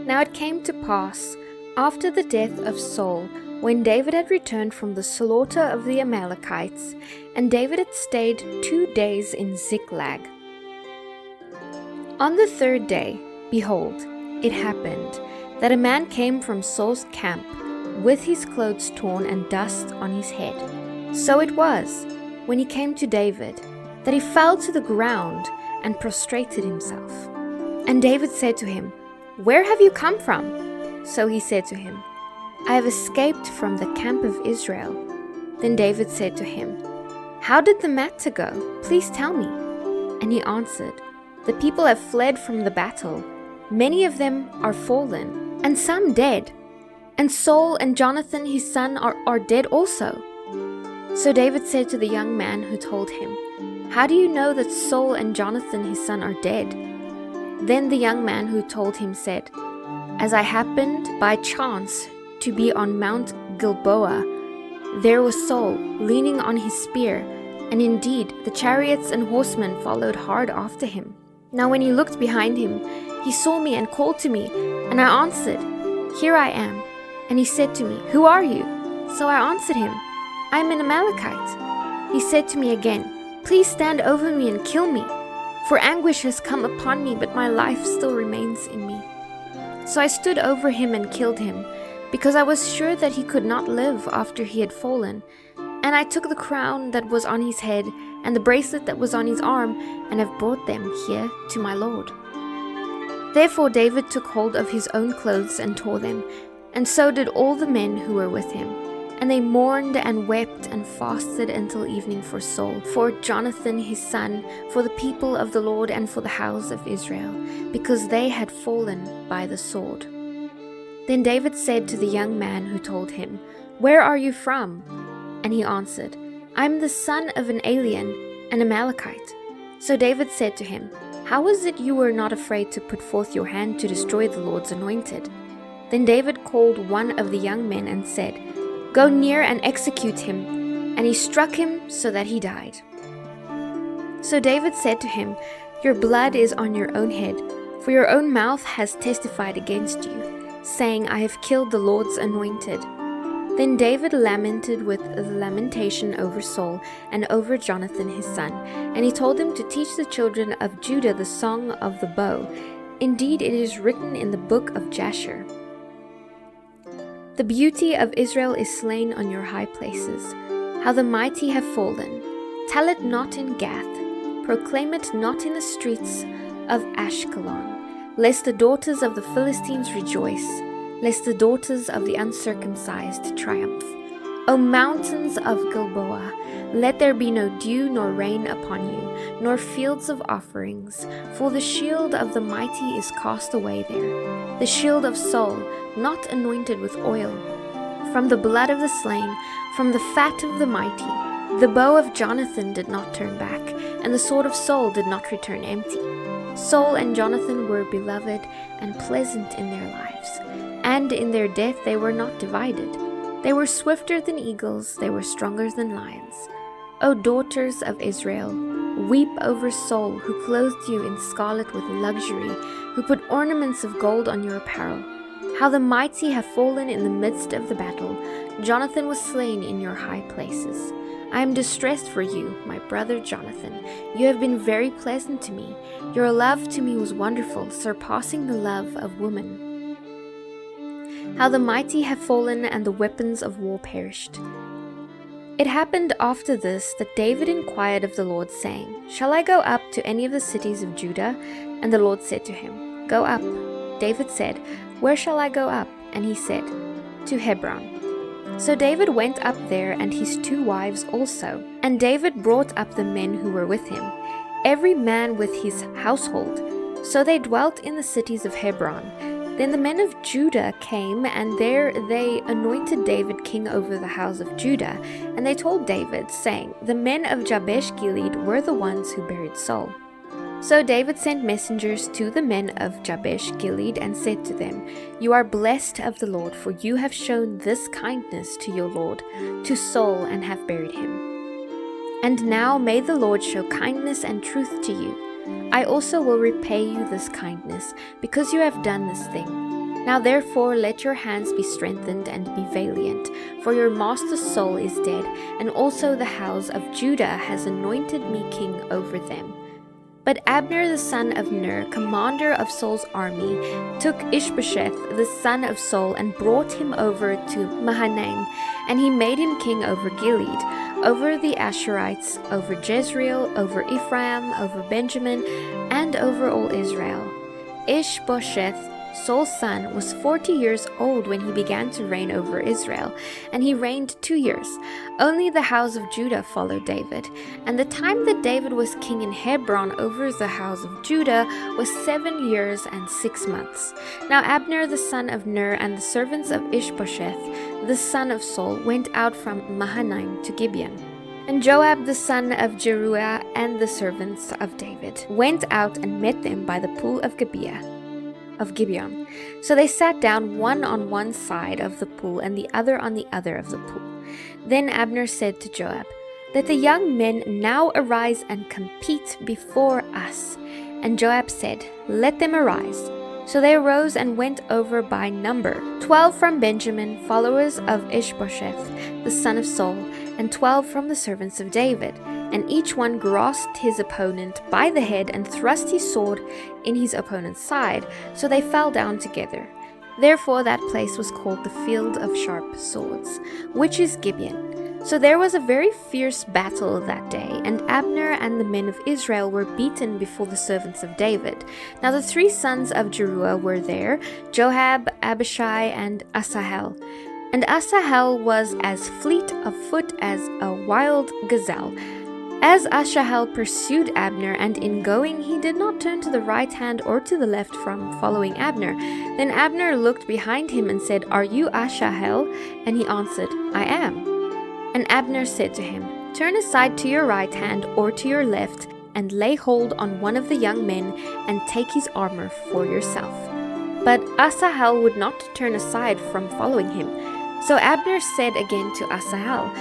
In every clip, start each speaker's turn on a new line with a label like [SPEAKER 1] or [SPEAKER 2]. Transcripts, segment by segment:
[SPEAKER 1] Now it came to pass, after the death of Saul, when David had returned from the slaughter of the Amalekites, and David had stayed 2 days in Ziklag. On the 3rd day, behold, it happened that a man came from Saul's camp with his clothes torn and dust on his head. So it was, when he came to David, that he fell to the ground and prostrated himself. And David said to him, "Where have you come from?" So he said to him, "I have escaped from the camp of Israel." Then David said to him, "How did the matter go? Please tell me." And he answered, "The people have fled from the battle. Many of them are fallen, and some dead. And Saul and Jonathan his son are dead also." So David said to the young man who told him, "How do you know that Saul and Jonathan his son are dead?" Then the young man who told him said, "As I happened by chance to be on Mount Gilboa, there was Saul leaning on his spear, and indeed the chariots and horsemen followed hard after him. Now when he looked behind him, he saw me and called to me, and I answered, 'Here I am.' And he said to me, 'Who are you?' So I answered him, 'I am an Amalekite.' He said to me again, 'Please stand over me and kill me, for anguish has come upon me, but my life still remains in me.' So I stood over him and killed him, because I was sure that he could not live after he had fallen. And I took the crown that was on his head and the bracelet that was on his arm, and have brought them here to my Lord." Therefore David took hold of his own clothes and tore them, and so did all the men who were with him. And they mourned and wept and fasted until evening for Saul, for Jonathan his son, for the people of the Lord, and for the house of Israel, because they had fallen by the sword. Then David said to the young man who told him, "Where are you from?" And he answered, "I am the son of an alien, an Amalekite." So David said to him, "How is it you were not afraid to put forth your hand to destroy the Lord's anointed?" Then David called one of the young men and said, "Go near and execute him." And he struck him so that he died. So David said to him, "Your blood is on your own head, for your own mouth has testified against you, saying, 'I have killed the Lord's anointed.'" Then David lamented with the lamentation over Saul and over Jonathan his son, and he told him to teach the children of Judah the song of the bow. Indeed, it is written in the book of Jasher, "The beauty of Israel is slain on your high places. How the mighty have fallen. Tell it not in Gath, proclaim it not in the streets of Ashkelon, lest the daughters of the Philistines rejoice, lest the daughters of the uncircumcised triumph. O mountains of Gilboa, let there be no dew nor rain upon you, nor fields of offerings, for the shield of the mighty is cast away there, the shield of Saul, not anointed with oil. From the blood of the slain, from the fat of the mighty, the bow of Jonathan did not turn back, and the sword of Saul did not return empty. Saul and Jonathan were beloved and pleasant in their lives, and in their death they were not divided. They were swifter than eagles, they were stronger than lions. O daughters of Israel, weep over Saul, who clothed you in scarlet with luxury, who put ornaments of gold on your apparel. How the mighty have fallen in the midst of the battle. Jonathan was slain in your high places. I am distressed for you, my brother Jonathan. You have been very pleasant to me. Your love to me was wonderful, surpassing the love of woman. How the mighty have fallen and the weapons of war perished. It happened after this that David inquired of the Lord, saying, "Shall I go up to any of the cities of Judah?" And the Lord said to him, "Go up." David said, "Where shall I go up?" And he said, "To Hebron." So David went up there, and his 2 wives also. And David brought up the men who were with him, every man with his household. So they dwelt in the cities of Hebron. Then the men of Judah came, and there they anointed David king over the house of Judah. And they told David, saying, "The men of Jabesh Gilead were the ones who buried Saul." So David sent messengers to the men of Jabesh Gilead and said to them, "You are blessed of the Lord, for you have shown this kindness to your Lord, to Saul, and have buried him. And now may the Lord show kindness and truth to you. I also will repay you this kindness, because you have done this thing." Now therefore let your hands be strengthened and be valiant, for your master's soul is dead, and also the house of Judah has anointed me king over them. But Abner the son of Ner, commander of Saul's army, took Ishbosheth the son of Saul and brought him over to Mahanaim, and he made him king over Gilead, over the Asherites, over Jezreel, over Ephraim, over Benjamin, and over all Israel. Ishbosheth, Saul's son, was 40 years old when he began to reign over Israel, and he reigned 2 years. Only the house of Judah followed David, and the time that David was king in Hebron over the house of Judah was 7 years and 6 months. Now Abner the son of Ner and the servants of Ishbosheth, the son of Saul, went out from Mahanaim to Gibeon. And Joab the son of Jeruah and the servants of David went out and met them by the pool of Gibeon. So they sat down, one on one side of the pool and the other on the other of the pool. Then Abner said to Joab, "Let the young men now arise and compete before us." And Joab said, "Let them arise." So they arose and went over by number, 12 from Benjamin, followers of Ishbosheth, the son of Saul, and 12 from the servants of David. And each one grasped his opponent by the head and thrust his sword in his opponent's side, so they fell down together. Therefore that place was called the Field of Sharp Swords, which is Gibeon. So there was a very fierce battle that day, and Abner and the men of Israel were beaten before the servants of David. Now the 3 sons of Jeruah were there, Joab, Abishai, and Asahel. And Asahel was as fleet of foot as a wild gazelle. As Asahel pursued Abner, and in going he did not turn to the right hand or to the left from following Abner. Then Abner looked behind him and said, "Are you Asahel?" And he answered, "I am." And Abner said to him, "Turn aside to your right hand or to your left, and lay hold on one of the young men, and take his armor for yourself." But Asahel would not turn aside from following him. So Abner said again to Asahel,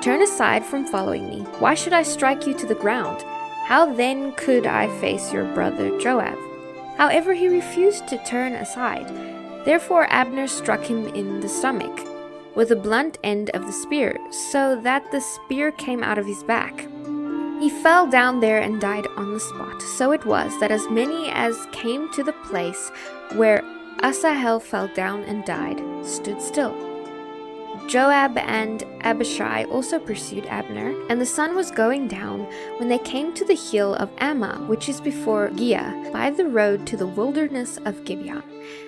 [SPEAKER 1] "Turn aside from following me. Why should I strike you to the ground? How then could I face your brother Joab?" However, he refused to turn aside. Therefore Abner struck him in the stomach with the blunt end of the spear, so that the spear came out of his back. He fell down there and died on the spot. So it was that as many as came to the place where Asahel fell down and died stood still. Joab and Abishai also pursued Abner, and the sun was going down when they came to the hill of Ammah, which is before Giah, by the road to the wilderness of Gibeon.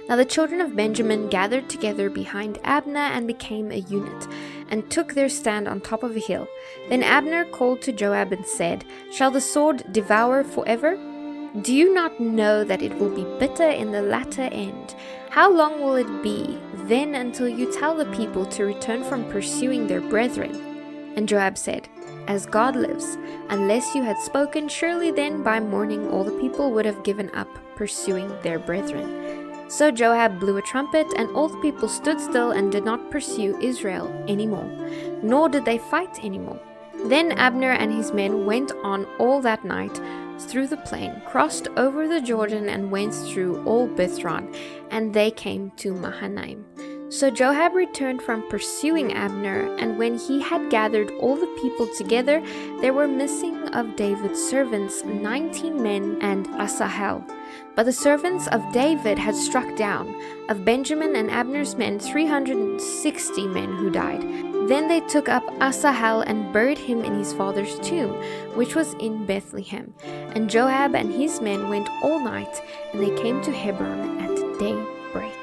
[SPEAKER 1] Now the children of Benjamin gathered together behind Abner and became a unit, and took their stand on top of a hill. Then Abner called to Joab and said, "Shall the sword devour forever? Do you not know that it will be bitter in the latter end? How long will it be then until you tell the people to return from pursuing their brethren?" And Joab said, "As God lives, unless you had spoken, surely then by morning all the people would have given up pursuing their brethren." So Joab blew a trumpet, and all the people stood still and did not pursue Israel anymore, nor did they fight anymore. Then Abner and his men went on all that night through the plain, crossed over the Jordan, and went through all Bithron, and they came to Mahanaim. So Joab returned from pursuing Abner, and when he had gathered all the people together, there were missing of David's servants 19 men and Asahel. But the servants of David had struck down, of Benjamin and Abner's men, 360 men who died. Then they took up Asahel and buried him in his father's tomb, which was in Bethlehem. And Joab and his men went all night, and they came to Hebron at daybreak.